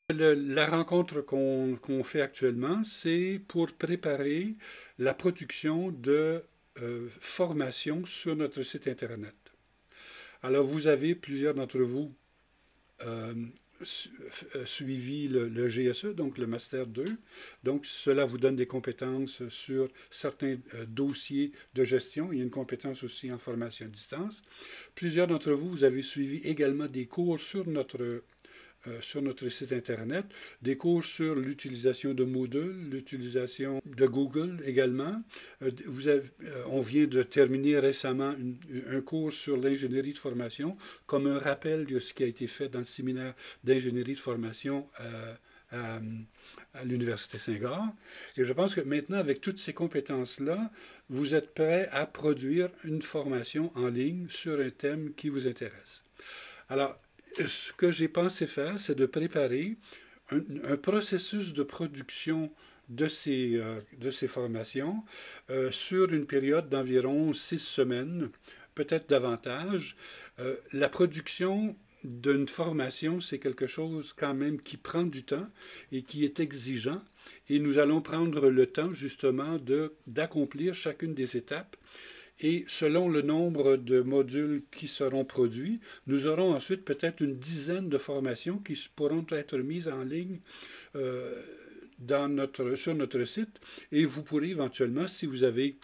La rencontre qu'on fait actuellement, c'est pour préparer la production de formations sur notre site Internet. Alors, vous avez, plusieurs d'entre vous, euh, suivi le GSE, donc le Master 2. Donc, cela vous donne des compétences sur certains dossiers de gestion. Il y a une compétence aussi en formation à distance. Plusieurs d'entre vous, vous avez suivi également des cours sur notre site Internet, des cours sur l'utilisation de Moodle, l'utilisation de Google également. On vient de terminer récemment un cours sur l'ingénierie de formation, comme un rappel de ce qui a été fait dans le séminaire d'ingénierie de formation à, à l'Université Saint-Gall. Et je pense que maintenant, avec toutes ces compétences-là, vous êtes prêt à produire une formation en ligne sur un thème qui vous intéresse. Alors, ce que j'ai pensé faire, c'est de préparer un processus de production de ces formations sur une période d'environ 6 semaines, peut-être davantage. La production d'une formation, c'est quelque chose quand même qui prend du temps et qui est exigeant. Et nous allons prendre le temps justement d'accomplir chacune des étapes. Et selon le nombre de modules qui seront produits, nous aurons ensuite peut-être une dizaine de formations qui pourront être mises en ligne sur notre site. Et vous pourrez éventuellement, si vous avez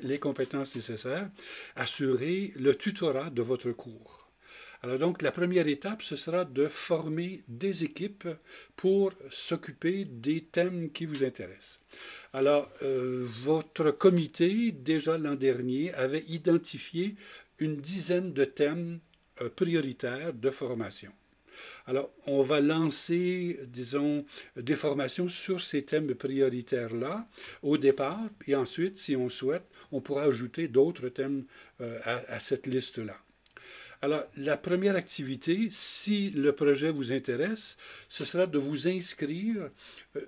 les compétences nécessaires, assurer le tutorat de votre cours. Alors donc, la première étape, ce sera de former des équipes pour s'occuper des thèmes qui vous intéressent. Alors, votre comité, déjà l'an dernier, avait identifié une dizaine de thèmes prioritaires de formation. Alors, on va lancer, disons, des formations sur ces thèmes prioritaires-là au départ, et ensuite, si on souhaite, on pourra ajouter d'autres thèmes à cette liste-là. Alors, la première activité, si le projet vous intéresse, ce sera de vous inscrire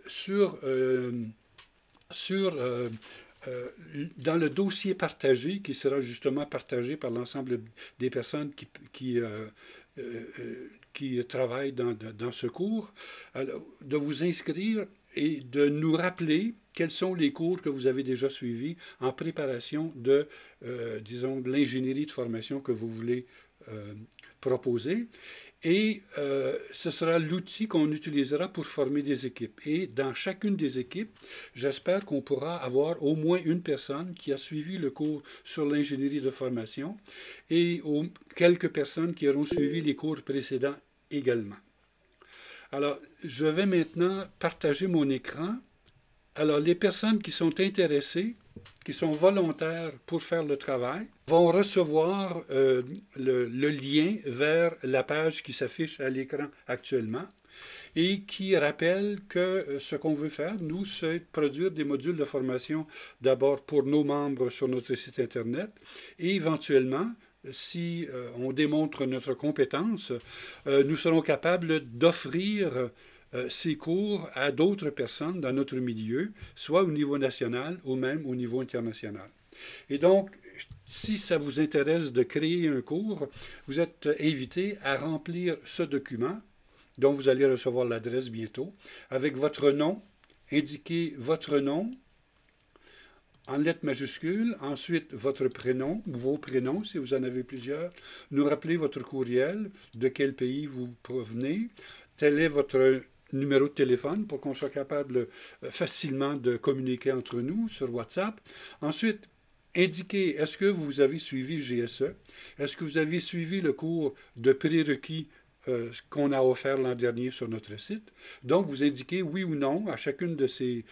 sur, sur dans le dossier partagé, qui sera justement partagé par l'ensemble des personnes qui travaillent dans ce cours, alors, de vous inscrire et de nous rappeler quels sont les cours que vous avez déjà suivis en préparation disons, de l'ingénierie de formation que vous voulez proposer. Et ce sera l'outil qu'on utilisera pour former des équipes. Et dans chacune des équipes, j'espère qu'on pourra avoir au moins une personne qui a suivi le cours sur l'ingénierie de formation et quelques personnes qui auront suivi les cours précédents également. Alors, je vais maintenant partager mon écran. Alors, les personnes qui sont intéressées, qui sont volontaires pour faire le travail, vont recevoir le lien vers la page qui s'affiche à l'écran actuellement et qui rappelle que ce qu'on veut faire, nous, c'est produire des modules de formation d'abord pour nos membres sur notre site Internet et éventuellement, si on démontre notre compétence, nous serons capables d'offrir ces cours à d'autres personnes dans notre milieu, soit au niveau national ou même au niveau international. Et donc, si ça vous intéresse de créer un cours, vous êtes invité à remplir ce document, dont vous allez recevoir l'adresse bientôt, avec votre nom, indiquez votre nom en lettres majuscules, ensuite votre prénom, vos prénoms si vous en avez plusieurs, nous rappelez votre courriel, de quel pays vous provenez, tel est votre numéro de téléphone pour qu'on soit capable facilement de communiquer entre nous sur WhatsApp. Ensuite, indiquez, est-ce que vous avez suivi GSE? Est-ce que vous avez suivi le cours de prérequis qu'on a offert l'an dernier sur notre site? Donc, vous indiquez oui ou non dans chacune de ces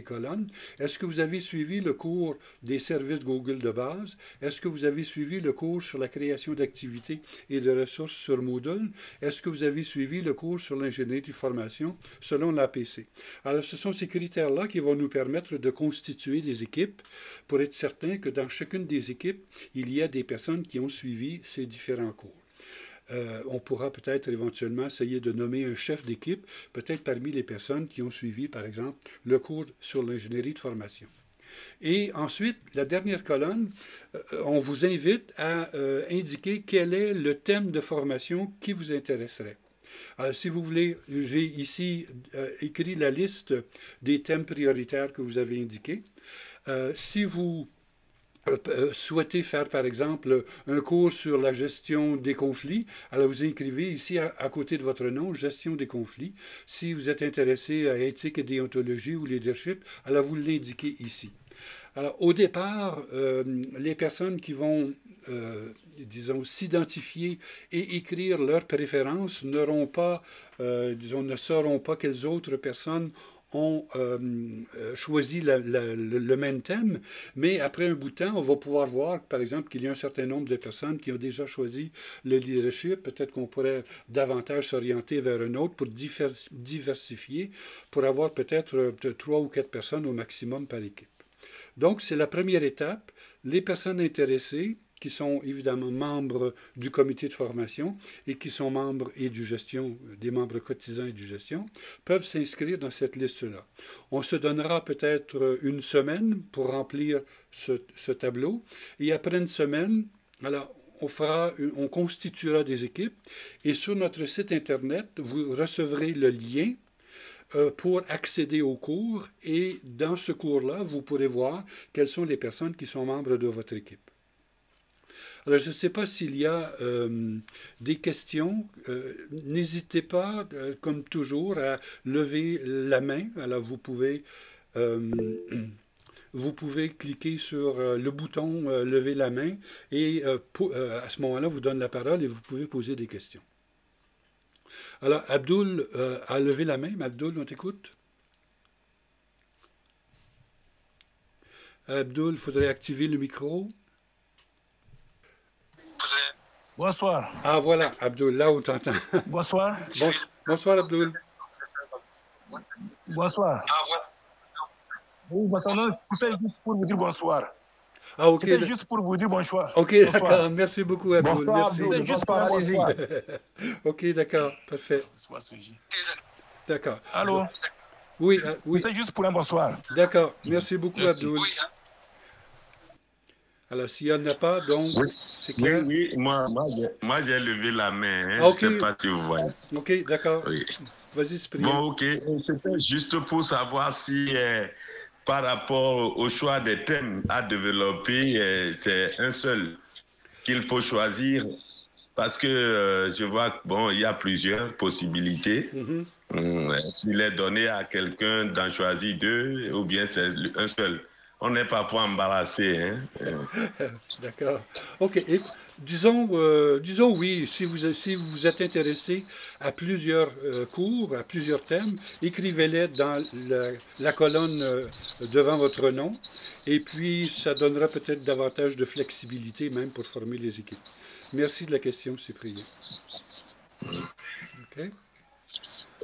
colonnes. Est-ce que vous avez suivi le cours des services Google de base? Est-ce que vous avez suivi le cours sur la création d'activités et de ressources sur Moodle? Est-ce que vous avez suivi le cours sur l'ingénierie de formation selon l'APC? Alors, ce sont ces critères-là qui vont nous permettre de constituer des équipes pour être certain que dans chacune des équipes, il y a des personnes qui ont suivi ces différents cours. On pourra peut-être éventuellement essayer de nommer un chef d'équipe, peut-être parmi les personnes qui ont suivi, par exemple, le cours sur l'ingénierie de formation. Et ensuite, la dernière colonne, on vous invite à indiquer quel est le thème de formation qui vous intéresserait. Si vous voulez, j'ai ici écrit la liste des thèmes prioritaires que vous avez indiqués. Si vous souhaitez faire, par exemple, un cours sur la gestion des conflits, alors vous écrivez ici à côté de votre nom, gestion des conflits. Si vous êtes intéressé à éthique et déontologie ou leadership, alors vous l'indiquez ici. Alors, au départ, les personnes qui vont, disons, s'identifier et écrire leurs préférences n'auront pas, disons, ne sauront pas quelles autres personnes ont choisi le même thème, mais après un bout de temps, on va pouvoir voir, par exemple, qu'il y a un certain nombre de personnes qui ont déjà choisi le leadership. Peut-être qu'on pourrait davantage s'orienter vers un autre pour diversifier, pour avoir peut-être 3 ou 4 personnes au maximum par équipe. Donc, c'est la première étape. Les personnes intéressées, qui sont évidemment membres du comité de formation et qui sont membres et du gestion, des membres cotisants et du gestion, peuvent s'inscrire dans cette liste-là. On se donnera peut-être une semaine pour remplir ce tableau. Et après une semaine, alors, on constituera des équipes et sur notre site Internet, vous recevrez le lien pour accéder au cours et dans ce cours-là, vous pourrez voir quelles sont les personnes qui sont membres de votre équipe. Alors, je ne sais pas s'il y a des questions. N'hésitez pas, comme toujours, à lever la main. Alors, vous pouvez cliquer sur le bouton lever la main et à ce moment-là, vous donne la parole et vous pouvez poser des questions. Alors, Abdoul a levé la main. Abdoul, on t'écoute. Abdoul, il faudrait activer le micro. Bonsoir. Ah, voilà, Abdoul, là on t'entend. Bonsoir. Bonsoir, Abdoul. Bonsoir. Oui, bonsoir. Non, c'était juste pour vous dire bonsoir. Ah, ok. C'était juste pour vous dire bonsoir. Ok, d'accord. Merci beaucoup, Abdoul. Bonsoir, merci. C'était juste pour un bonsoir. Ok, d'accord. Parfait. D'accord. Allô? Oui, oui. C'était juste pour un bonsoir. D'accord. Merci beaucoup, Merci. Abdoul. Alors, s'il n'y en a pas, donc, c'est clair? Oui, moi j'ai levé la main. Hein. Ok. Je ne sais pas si vous voyez. Ok, d'accord. Oui. Vas-y, Cyprien. Bon, ok. C'était juste pour savoir si, par rapport au choix des thèmes à développer, c'est un seul qu'il faut choisir. Parce que je vois qu'il y a plusieurs possibilités. S'il est donné à quelqu'un d'en choisir 2, ou bien c'est un seul. On est parfois embarrassé. Hein? D'accord. OK. Et, disons oui, si vous êtes intéressé à plusieurs cours, à plusieurs thèmes, écrivez-les dans la colonne devant votre nom. Et puis, ça donnera peut-être davantage de flexibilité même pour former les équipes. Merci de la question, Cyprien. OK.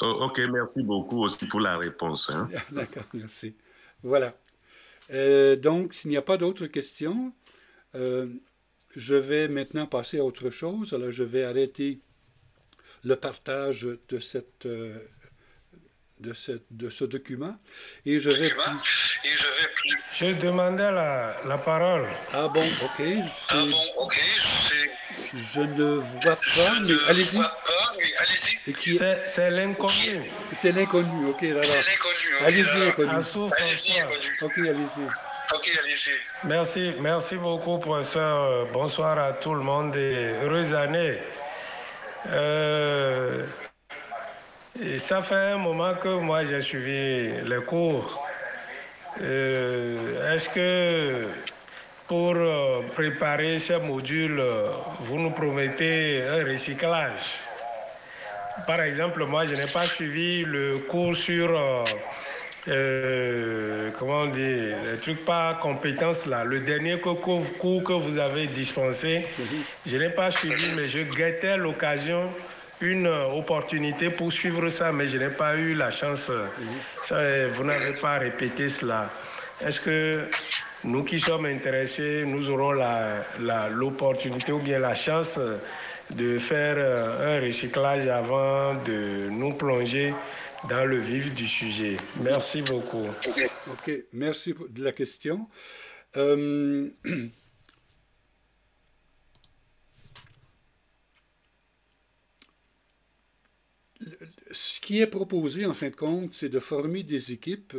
Ok, merci beaucoup aussi pour la réponse. Hein? D'accord, merci. Voilà. Donc, s'il n'y a pas d'autres questions, je vais maintenant passer à autre chose. Alors, je vais arrêter le partage de ce document et je vais... Je demandais la parole. Ah bon, ok. Je ne vois pas, mais allez-y. C'est l'inconnu. C'est l'inconnu, ok. Alors, allez-y, inconnu. Ok, allez-y. Merci beaucoup, professeur. Bonsoir à tout le monde et heureuse année. Et ça fait un moment que moi j'ai suivi les cours. Est-ce que pour préparer ces modules, vous nous promettez un recyclage? Par exemple, moi je n'ai pas suivi le cours sur comment on dit, le truc pas compétences là, le dernier cours que vous avez dispensé, je n'ai pas suivi, mais je guettais l'occasion, une opportunité pour suivre ça, mais je n'ai pas eu la chance. Vous n'avez pas répété cela. Est-ce que nous qui sommes intéressés, nous aurons l'opportunité ou bien la chance de faire un recyclage avant de nous plonger dans le vif du sujet? Merci beaucoup. Ok, merci de la question. Ce qui est proposé, en fin de compte, c'est de former des équipes.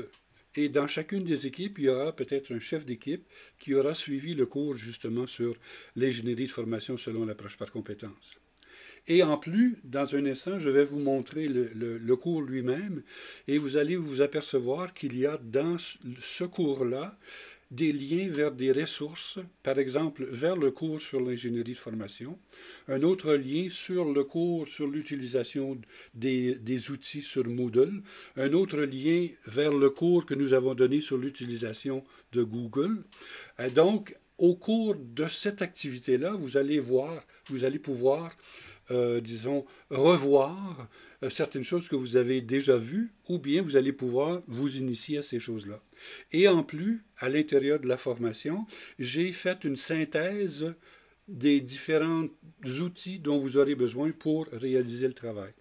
Et dans chacune des équipes, il y aura peut-être un chef d'équipe qui aura suivi le cours justement sur l'ingénierie de formation selon l'approche par compétences. Et en plus, dans un instant, je vais vous montrer le cours lui-même et vous allez vous apercevoir qu'il y a dans ce cours-là des liens vers des ressources, par exemple vers le cours sur l'ingénierie de formation, un autre lien sur le cours sur l'utilisation des outils sur Moodle, un autre lien vers le cours que nous avons donné sur l'utilisation de Google. Et donc, au cours de cette activité-là, vous allez pouvoir disons, revoir certaines choses que vous avez déjà vues, ou bien vous allez pouvoir vous initier à ces choses-là. Et en plus, à l'intérieur de la formation, j'ai fait une synthèse des différents outils dont vous aurez besoin pour réaliser le travail.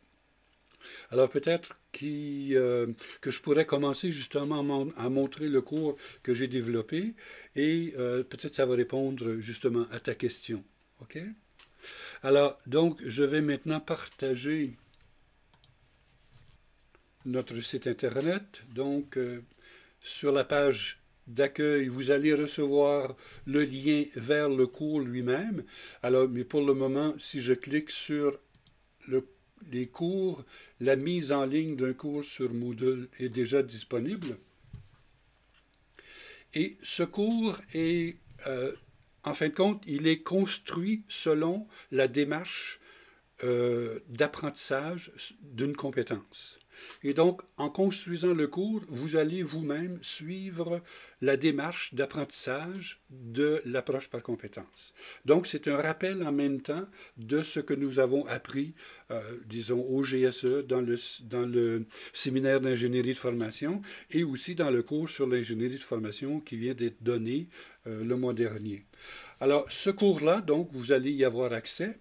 Alors peut-être que je pourrais commencer justement à montrer le cours que j'ai développé et peut-être ça va répondre justement à ta question. OK? Alors, donc, je vais maintenant partager notre site Internet. Donc, sur la page d'accueil, vous allez recevoir le lien vers le cours lui-même. Alors, mais pour le moment, si je clique sur les cours, la mise en ligne d'un cours sur Moodle est déjà disponible. Et ce cours est... en fin de compte, il est construit selon la démarche d'apprentissage d'une compétence. Et donc, en construisant le cours, vous allez vous-même suivre la démarche d'apprentissage de l'approche par compétence. Donc, c'est un rappel en même temps de ce que nous avons appris, disons, au GSE, dans le séminaire d'ingénierie de formation et aussi dans le cours sur l'ingénierie de formation qui vient d'être donné le mois dernier. Alors, ce cours-là, donc, vous allez y avoir accès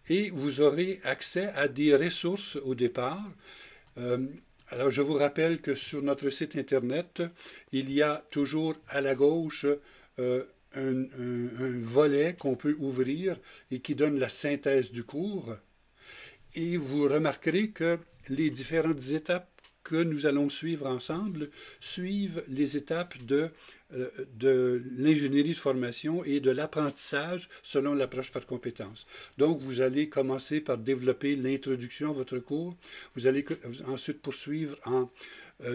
et vous aurez accès à des ressources au départ. Alors, je vous rappelle que sur notre site Internet, il y a toujours à la gauche un volet qu'on peut ouvrir et qui donne la synthèse du cours. Et vous remarquerez que les différentes étapes que nous allons suivre ensemble suivent les étapes de l'ingénierie de formation et de l'apprentissage selon l'approche par compétences. Donc, vous allez commencer par développer l'introduction à votre cours. Vous allez ensuite poursuivre en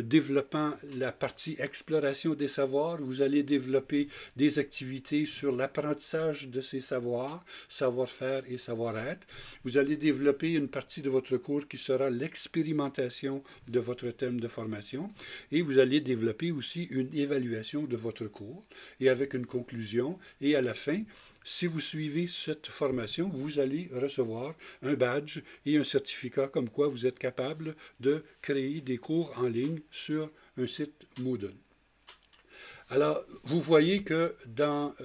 développant la partie exploration des savoirs. Vous allez développer des activités sur l'apprentissage de ces savoirs, savoir-faire et savoir-être. Vous allez développer une partie de votre cours qui sera l'expérimentation de votre thème de formation. Et vous allez développer aussi une évaluation de votre cours et avec une conclusion. Et à la fin, si vous suivez cette formation, vous allez recevoir un badge et un certificat comme quoi vous êtes capable de créer des cours en ligne sur un site Moodle. Alors, vous voyez que dans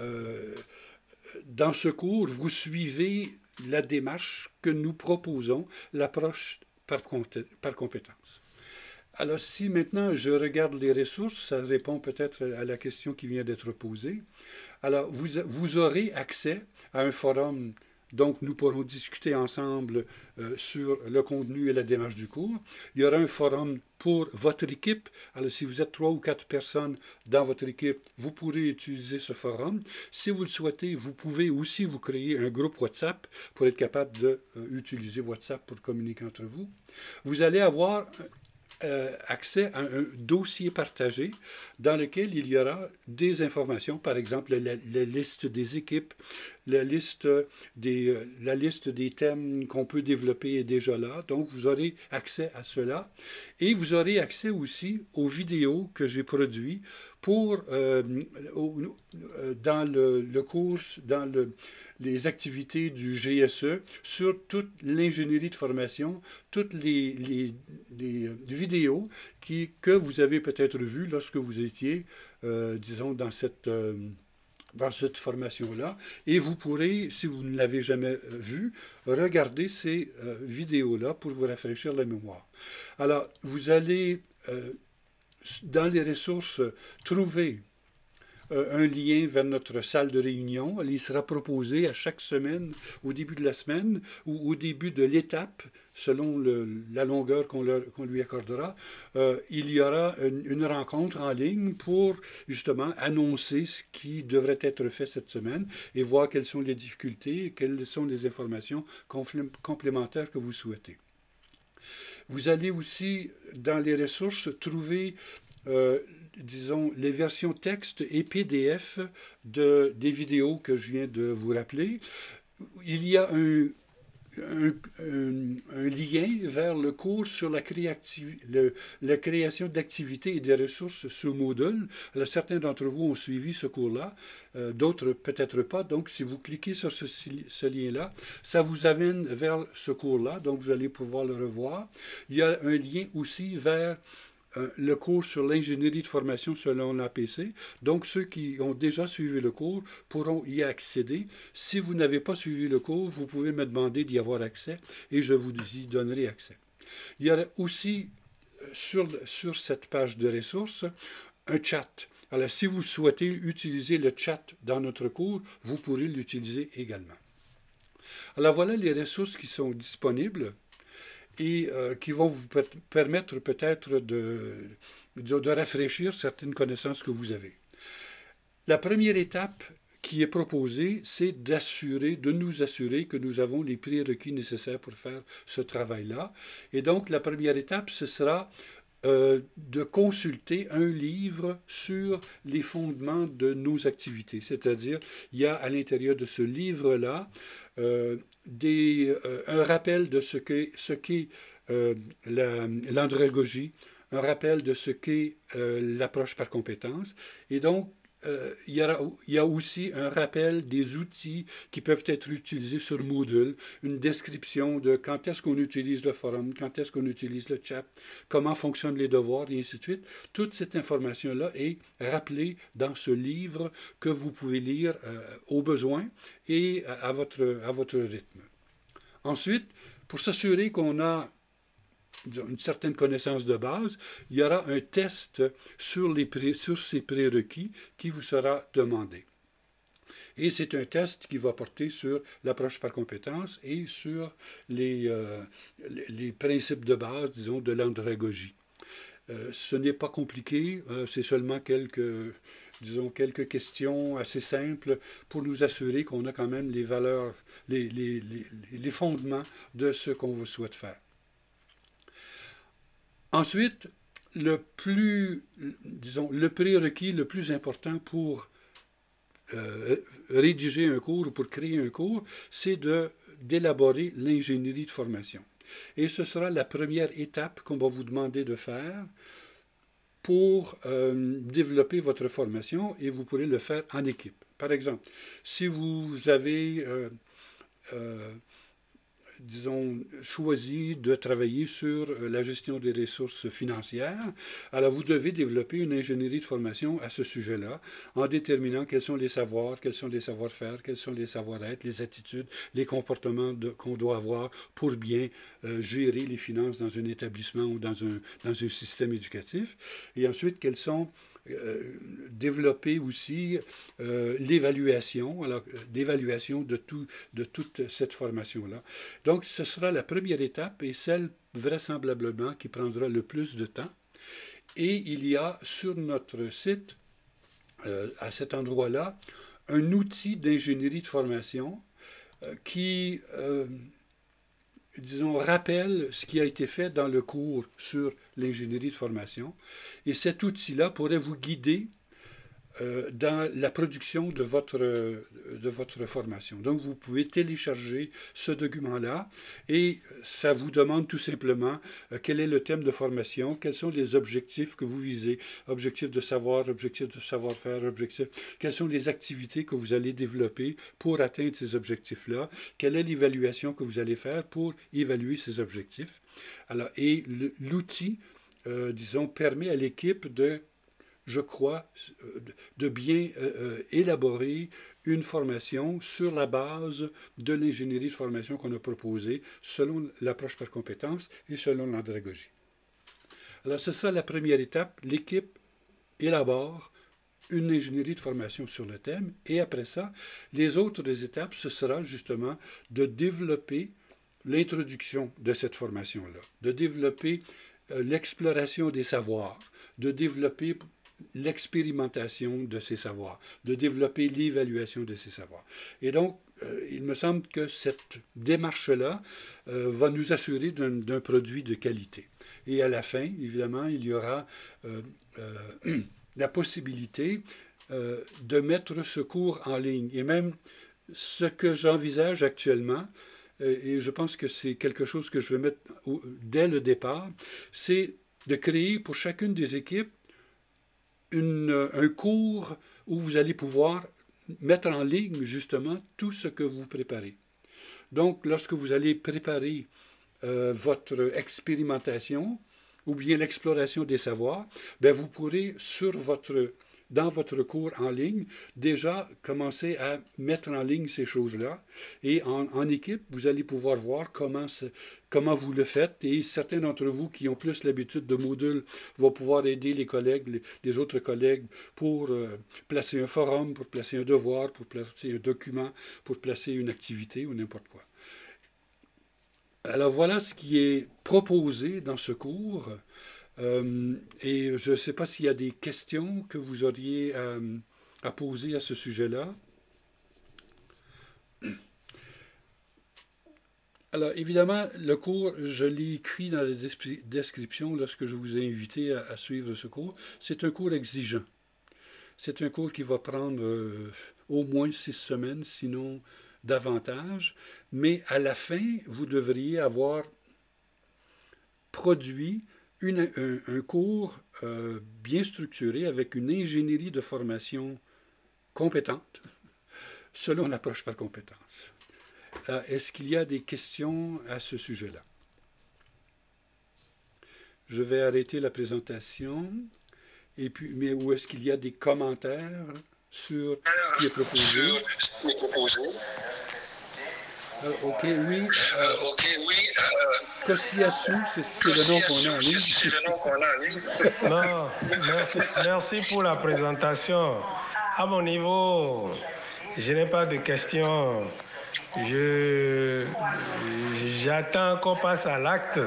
ce cours, vous suivez la démarche que nous proposons, l'approche par compétence. Alors, si maintenant je regarde les ressources, ça répond peut-être à la question qui vient d'être posée. Alors, vous aurez accès à un forum, donc nous pourrons discuter ensemble sur le contenu et la démarche du cours. Il y aura un forum pour votre équipe. Alors, si vous êtes 3 ou 4 personnes dans votre équipe, vous pourrez utiliser ce forum. Si vous le souhaitez, vous pouvez aussi vous créer un groupe WhatsApp pour être capable d'utiliser WhatsApp pour communiquer entre vous. Vous allez avoir accès à un dossier partagé dans lequel il y aura des informations, par exemple la liste des équipes, la liste des thèmes qu'on peut développer est déjà là, donc vous aurez accès à cela. Et vous aurez accès aussi aux vidéos que j'ai produites pour, dans le cours, dans les activités du GSE, sur toute l'ingénierie de formation, toutes les vidéos que vous avez peut-être vues lorsque vous étiez, disons, dans cette formation-là. Et vous pourrez, si vous ne l'avez jamais vu, regarder ces vidéos-là pour vous rafraîchir la mémoire. Alors, vous allez, dans les ressources, trouver un lien vers notre salle de réunion. Il sera proposé à chaque semaine, au début de la semaine ou au début de l'étape, selon la longueur qu'on lui accordera. Il y aura une rencontre en ligne pour justement annoncer ce qui devrait être fait cette semaine et voir quelles sont les difficultés, quelles sont les informations complémentaires que vous souhaitez. Vous allez aussi, dans les ressources, trouver, disons, les versions texte et PDF des vidéos que je viens de vous rappeler. Il y a un lien vers le cours sur la création d'activités et des ressources sur Moodle. Alors, certains d'entre vous ont suivi ce cours-là, d'autres peut-être pas. Donc, si vous cliquez sur ce lien-là, ça vous amène vers ce cours-là. Donc, vous allez pouvoir le revoir. Il y a un lien aussi vers le cours sur l'ingénierie de formation selon l'APC. Donc, ceux qui ont déjà suivi le cours pourront y accéder. Si vous n'avez pas suivi le cours, vous pouvez me demander d'y avoir accès et je vous y donnerai accès. Il y a aussi sur cette page de ressources un chat. Alors, si vous souhaitez utiliser le chat dans notre cours, vous pourrez l'utiliser également. Alors, voilà les ressources qui sont disponibles et qui vont vous permettre peut-être de rafraîchir certaines connaissances que vous avez. La première étape qui est proposée, c'est de nous assurer que nous avons les prérequis nécessaires pour faire ce travail-là. Et donc, la première étape, ce sera de consulter un livre sur les fondements de nos activités. C'est-à-dire, il y a à l'intérieur de ce livre-là un rappel de ce qu'est l'andragogie, un rappel de ce qu'est l'approche par compétence. Et donc, il y a aussi un rappel des outils qui peuvent être utilisés sur Moodle, une description de quand est-ce qu'on utilise le forum, quand est-ce qu'on utilise le chat, comment fonctionnent les devoirs, et ainsi de suite. Toute cette information-là est rappelée dans ce livre que vous pouvez lire au besoin et à votre rythme. Ensuite, pour s'assurer qu'on a une certaine connaissance de base, il y aura un test sur ces prérequis qui vous sera demandé. Et c'est un test qui va porter sur l'approche par compétence et sur les principes de base, disons, de l'andragogie. Ce n'est pas compliqué, c'est seulement quelques questions assez simples pour nous assurer qu'on a quand même les valeurs, les fondements de ce qu'on vous souhaite faire. Ensuite, le prérequis le plus important pour rédiger un cours ou pour créer un cours, c'est d'élaborer l'ingénierie de formation. Et ce sera la première étape qu'on va vous demander de faire pour développer votre formation et vous pourrez le faire en équipe. Par exemple, si vous avez disons, choisi de travailler sur la gestion des ressources financières, alors vous devez développer une ingénierie de formation à ce sujet-là, en déterminant quels sont les savoirs, quels sont les savoir-faire, quels sont les savoir-être, les attitudes, les comportements qu'on doit avoir pour bien gérer les finances dans un établissement ou dans un système éducatif. Et ensuite, quels sont développer aussi l'évaluation de toute cette formation-là. Donc, ce sera la première étape et celle vraisemblablement qui prendra le plus de temps. Et il y a sur notre site, à cet endroit-là, un outil d'ingénierie de formation qui disons, rappelle ce qui a été fait dans le cours sur l'ingénierie de formation. Et cet outil-là pourrait vous guider dans la production de votre formation. Donc, vous pouvez télécharger ce document-là et ça vous demande tout simplement quel est le thème de formation, quels sont les objectifs que vous visez, objectifs de savoir, objectifs de savoir-faire, quelles sont les activités que vous allez développer pour atteindre ces objectifs-là, quelle est l'évaluation que vous allez faire pour évaluer ces objectifs. Alors, et l'outil, disons, permet à l'équipe je crois, de bien élaborer une formation sur la base de l'ingénierie de formation qu'on a proposée selon l'approche par compétence et selon l'andragogie. Alors, c'est ça la première étape. L'équipe élabore une ingénierie de formation sur le thème. Et après ça, les autres étapes, ce sera justement de développer l'introduction de cette formation-là, de développer l'exploration des savoirs, de développer l'expérimentation de ces savoirs, de développer l'évaluation de ces savoirs. Et donc, il me semble que cette démarche-là va nous assurer d'un produit de qualité. Et à la fin, évidemment, il y aura la possibilité de mettre ce cours en ligne. Et même ce que j'envisage actuellement, et je pense que c'est quelque chose que je vais mettre dès le départ, c'est de créer pour chacune des équipes un cours où vous allez pouvoir mettre en ligne justement tout ce que vous préparez. Donc, lorsque vous allez préparer votre expérimentation ou bien l'exploration des savoirs, bien, vous pourrez dans votre cours en ligne, déjà commencer à mettre en ligne ces choses-là. Et en équipe, vous allez pouvoir voir comment vous le faites. Et certains d'entre vous qui ont plus l'habitude de Moodle vont pouvoir aider les collègues, les autres collègues pour placer un forum, pour placer un devoir, pour placer un document, pour placer une activité ou n'importe quoi. Alors voilà ce qui est proposé dans ce cours. Et je ne sais pas s'il y a des questions que vous auriez à poser à ce sujet-là. Alors, évidemment, le cours, je l'ai écrit dans la description lorsque je vous ai invité à suivre ce cours. C'est un cours exigeant. C'est un cours qui va prendre au moins 6 semaines, sinon davantage. Mais à la fin, vous devriez avoir produit un cours bien structuré avec une ingénierie de formation compétente, selon l'approche par compétence. Est-ce qu'il y a des questions à ce sujet-là? Je vais arrêter la présentation. Et puis, mais où est-ce qu'il y a des commentaires sur ce qui est proposé? OK, oui. Kosiasu, c'est le nom qu'on a en ligne. Non, merci pour la présentation. À mon niveau, je n'ai pas de questions. J'attends qu'on passe à l'acte.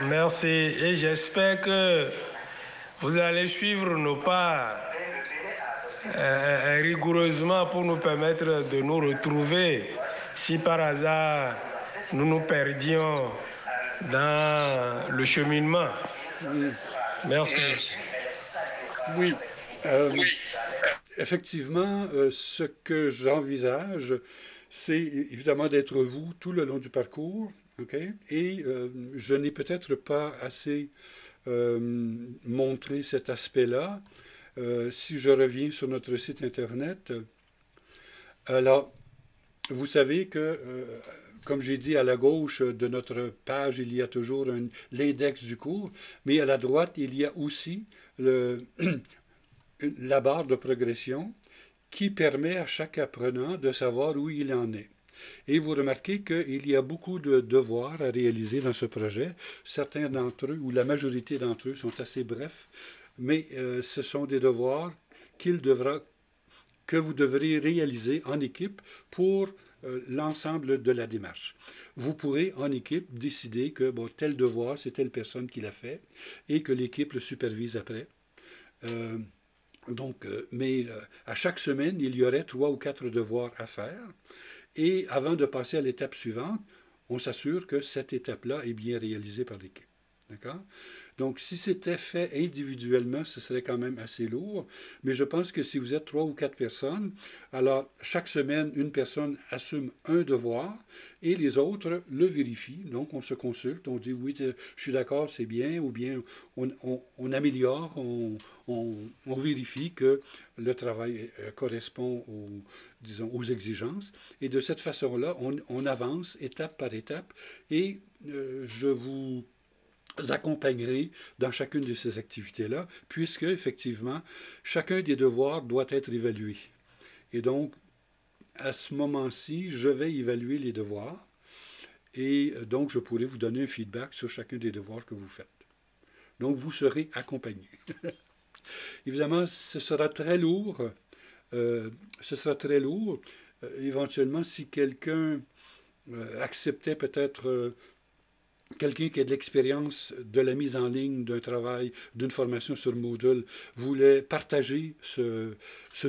Merci. Et j'espère que vous allez suivre nos pas rigoureusement pour nous permettre de nous retrouver si par hasard nous nous perdions dans le cheminement. Merci. Oui. Effectivement, ce que j'envisage, c'est évidemment d'être vous tout le long du parcours. Okay? Et je n'ai peut-être pas assez montré cet aspect-là. Si je reviens sur notre site Internet, alors, vous savez que, comme j'ai dit, à la gauche de notre page, il y a toujours l'index du cours, mais à la droite, il y a aussi la barre de progression qui permet à chaque apprenant de savoir où il en est. Et vous remarquez qu'il y a beaucoup de devoirs à réaliser dans ce projet. Certains d'entre eux, ou la majorité d'entre eux, sont assez brefs, mais ce sont des devoirs que vous devrez réaliser en équipe pour l'ensemble de la démarche. Vous pourrez, en équipe, décider que tel devoir, c'est telle personne qui l'a fait et que l'équipe le supervise après. Mais à chaque semaine, il y aurait 3 ou 4 devoirs à faire. Et avant de passer à l'étape suivante, on s'assure que cette étape-là est bien réalisée par l'équipe. D'accord? Donc, si c'était fait individuellement, ce serait quand même assez lourd. Mais je pense que si vous êtes 3 ou 4 personnes, alors chaque semaine, une personne assume un devoir et les autres le vérifient. Donc, on se consulte, on dit oui, je suis d'accord, c'est bien, ou bien on améliore, on vérifie que le travail correspond aux exigences. Et de cette façon-là, on avance étape par étape et je vous accompagnerai dans chacune de ces activités-là, puisque, effectivement, chacun des devoirs doit être évalué. Et donc, à ce moment-ci, je vais évaluer les devoirs et donc je pourrai vous donner un feedback sur chacun des devoirs que vous faites. Donc, vous serez accompagné. Évidemment, ce sera très lourd. Ce sera très lourd. Éventuellement, si quelqu'un acceptait peut-être quelqu'un qui a de l'expérience de la mise en ligne d'un travail, d'une formation sur Moodle, voulait partager ce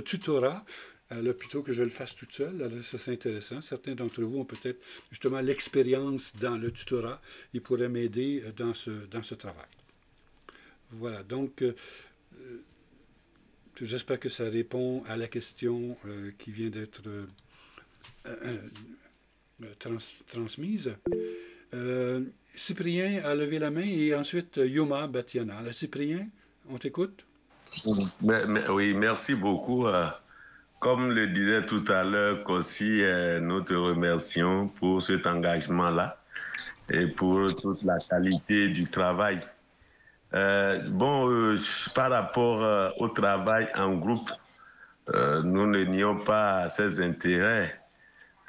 tutorat, alors, plutôt que je le fasse toute seule, alors ça c'est intéressant. Certains d'entre vous ont peut-être justement l'expérience dans le tutorat. Ils pourraient m'aider dans ce travail. Voilà, donc j'espère que ça répond à la question qui vient d'être transmise. Cyprien a levé la main et ensuite Yoma Batiana. Alors, Cyprien, on t'écoute? Oui, merci beaucoup. Comme le disait tout à l'heure, Kossi, nous te remercions pour cet engagement-là et pour toute la qualité du travail. Par rapport au travail en groupe, nous ne nions pas ses intérêts.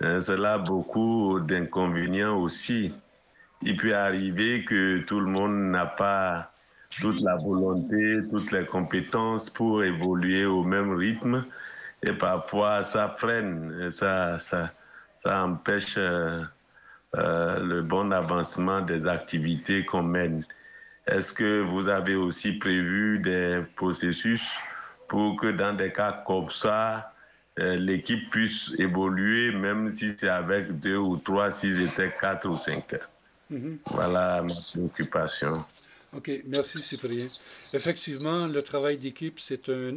Cela a beaucoup d'inconvénients aussi. Il peut arriver que tout le monde n'a pas toute la volonté, toutes les compétences pour évoluer au même rythme. Et parfois, ça freine, ça empêche le bon avancement des activités qu'on mène. Est-ce que vous avez aussi prévu des processus pour que dans des cas comme ça, l'équipe puisse évoluer, même si c'est avec 2 ou 3, s'ils étaient 4 ou 5? Voilà ma préoccupation. OK, merci Cyprien. Effectivement, le travail d'équipe, c'est un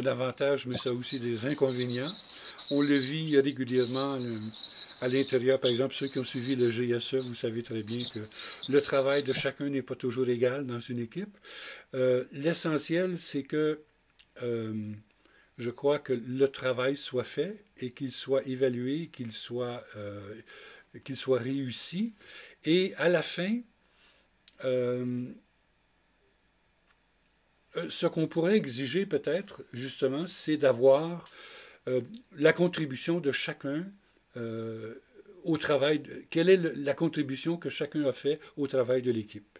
avantage, mais ça a aussi des inconvénients. On le vit régulièrement à l'intérieur. Par exemple, ceux qui ont suivi le GSE, vous savez très bien que le travail de chacun n'est pas toujours égal dans une équipe. L'essentiel, c'est que je crois que le travail soit fait et qu'il soit évalué, qu'il soit réussi. Et à la fin, ce qu'on pourrait exiger peut-être, justement, c'est d'avoir la contribution de chacun au travail. Quelle est la contribution que chacun a fait au travail de l'équipe?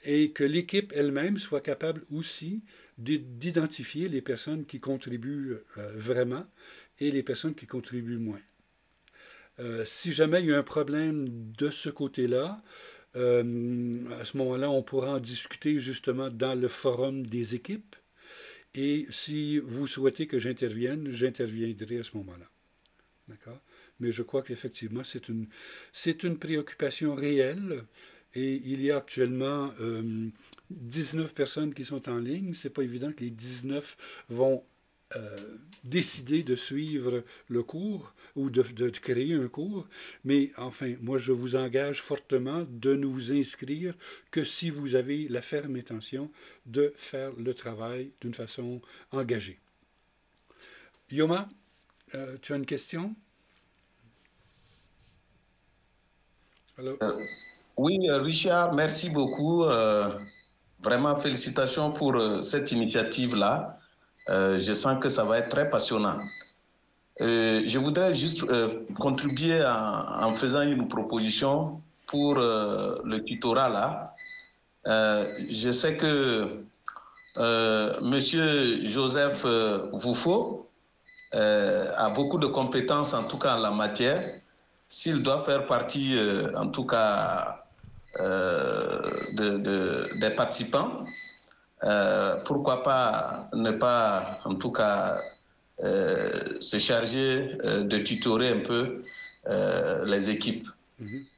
Et que l'équipe elle-même soit capable aussi d'identifier les personnes qui contribuent vraiment et les personnes qui contribuent moins. Si jamais il y a un problème de ce côté-là, à ce moment-là, on pourra en discuter justement dans le forum des équipes. Et si vous souhaitez que j'intervienne, j'interviendrai à ce moment-là. D'accord? Mais je crois qu'effectivement, c'est une préoccupation réelle. Et il y a actuellement 19 personnes qui sont en ligne. Ce n'est pas évident que les 19 vont décider de suivre le cours ou de créer un cours. Mais enfin, moi, je vous engage fortement de ne vous inscrire que si vous avez la ferme intention de faire le travail d'une façon engagée. Yoma, tu as une question? Alors... Oui, Richard, merci beaucoup. Vraiment, félicitations pour cette initiative-là. Je sens que ça va être très passionnant. Je voudrais juste contribuer en faisant une proposition pour le tutorat là. Je sais que Monsieur Joseph Vouffaut a beaucoup de compétences, en tout cas en la matière. S'il doit faire partie, en tout cas, des participants, pourquoi pas ne pas, en tout cas, se charger de tutorer un peu les équipes.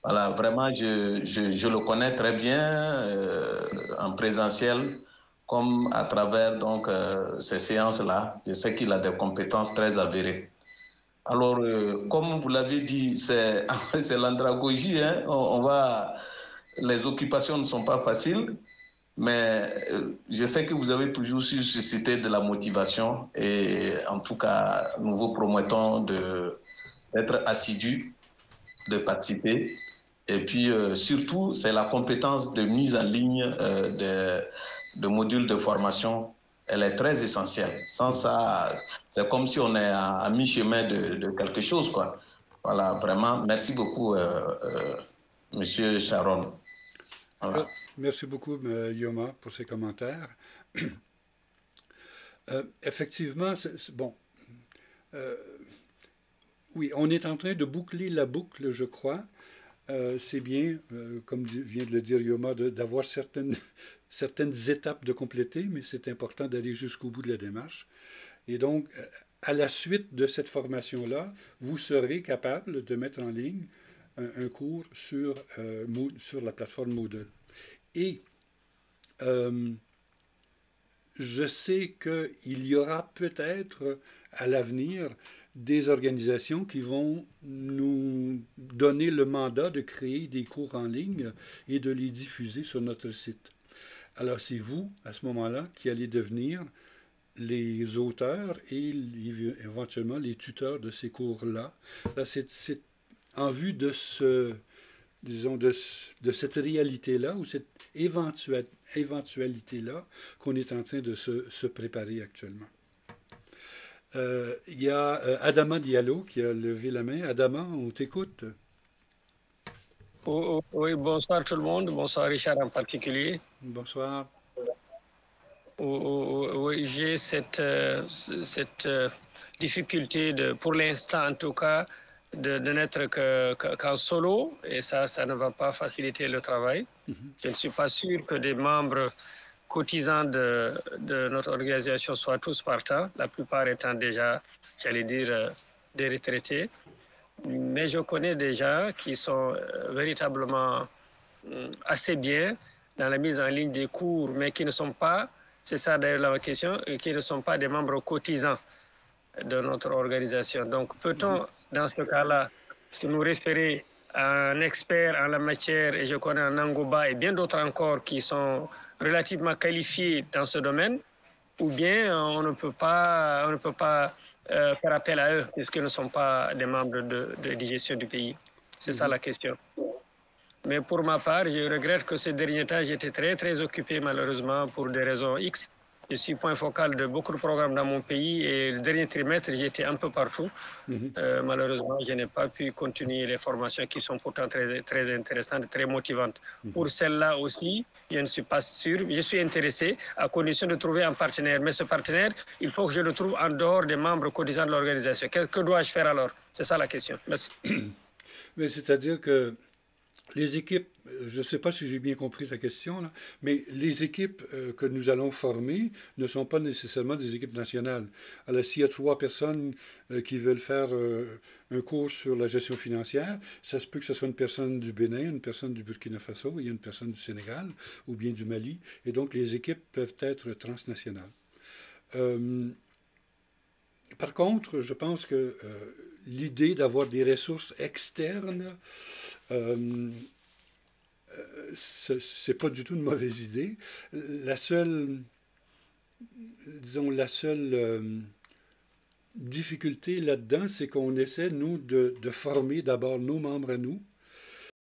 Voilà, vraiment, je le connais très bien en présentiel, comme à travers donc, ces séances-là. Je sais qu'il a des compétences très avérées. Alors, comme vous l'avez dit, c'est l'andragogie. Hein? Les occupations ne sont pas faciles, mais je sais que vous avez toujours su susciter de la motivation et en tout cas, nous vous promettons d'être assidus, de participer. Et puis, surtout, c'est la compétence de mise en ligne de modules de formation. Elle est très essentielle. Sans ça, c'est comme si on est à mi-chemin de quelque chose, quoi. Voilà, vraiment, merci beaucoup, Monsieur Sharon. Voilà. Merci beaucoup, Yoma, pour ces commentaires. Effectivement, bon. Oui, on est en train de boucler la boucle, je crois. C'est bien, comme vient de le dire Yoma, d'avoir certaines étapes de compléter, mais c'est important d'aller jusqu'au bout de la démarche. Et donc, à la suite de cette formation-là, vous serez capable de mettre en ligne un cours sur la plateforme Moodle. Et je sais qu'il y aura peut-être à l'avenir des organisations qui vont nous donner le mandat de créer des cours en ligne et de les diffuser sur notre site. Alors c'est vous, à ce moment-là, qui allez devenir les auteurs et éventuellement les tuteurs de ces cours-là. Là, c'est en vue de disons, de cette réalité-là ou cette éventualité-là qu'on est en train de se préparer actuellement. Il y a Adama Diallo qui a levé la main. Adama, on t'écoute. Oui, bonsoir tout le monde. Bonsoir Richard en particulier. Bonsoir. Oui, j'ai cette difficulté, pour l'instant en tout cas, de n'être qu'en solo, et ça ne va pas faciliter le travail. Je ne suis pas sûr que des membres cotisants de notre organisation soient tous partants, la plupart étant déjà, j'allais dire, des retraités. Mais je connais des gens qui sont véritablement assez bien dans la mise en ligne des cours, mais qui ne sont pas, c'est ça d'ailleurs la question, et qui ne sont pas des membres cotisants de notre organisation. Donc, peut-on, dans ce cas-là, se nous référer à un expert en la matière, et je connais un Nangoba et bien d'autres encore qui sont relativement qualifiés dans ce domaine, ou bien on ne peut pas faire appel à eux, puisqu'ils ne sont pas des membres de digestion du pays. C'est ça la question. Mais pour ma part, je regrette que ces derniers temps, j'étais très occupé malheureusement pour des raisons X. Je suis point focal de beaucoup de programmes dans mon pays et le dernier trimestre, j'étais un peu partout. Malheureusement, je n'ai pas pu continuer les formations qui sont pourtant très intéressantes, très motivantes. Pour celles-là aussi, je ne suis pas sûr. Je suis intéressé à condition de trouver un partenaire. Mais ce partenaire, il faut que je le trouve en dehors des membres cotisants de l'organisation. Que dois-je faire alors? C'est ça la question. Merci. Mais c'est-à-dire que les équipes, je ne sais pas si j'ai bien compris ta question, là, mais les équipes que nous allons former ne sont pas nécessairement des équipes nationales. Alors, s'il y a 3 personnes qui veulent faire un cours sur la gestion financière, ça se peut que ce soit une personne du Bénin, une personne du Burkina Faso, il y a une personne du Sénégal ou bien du Mali, et donc les équipes peuvent être transnationales. Par contre, je pense que l'idée d'avoir des ressources externes, c'est pas du tout une mauvaise idée. La seule difficulté là-dedans, c'est qu'on essaie, nous, de former d'abord nos membres à nous,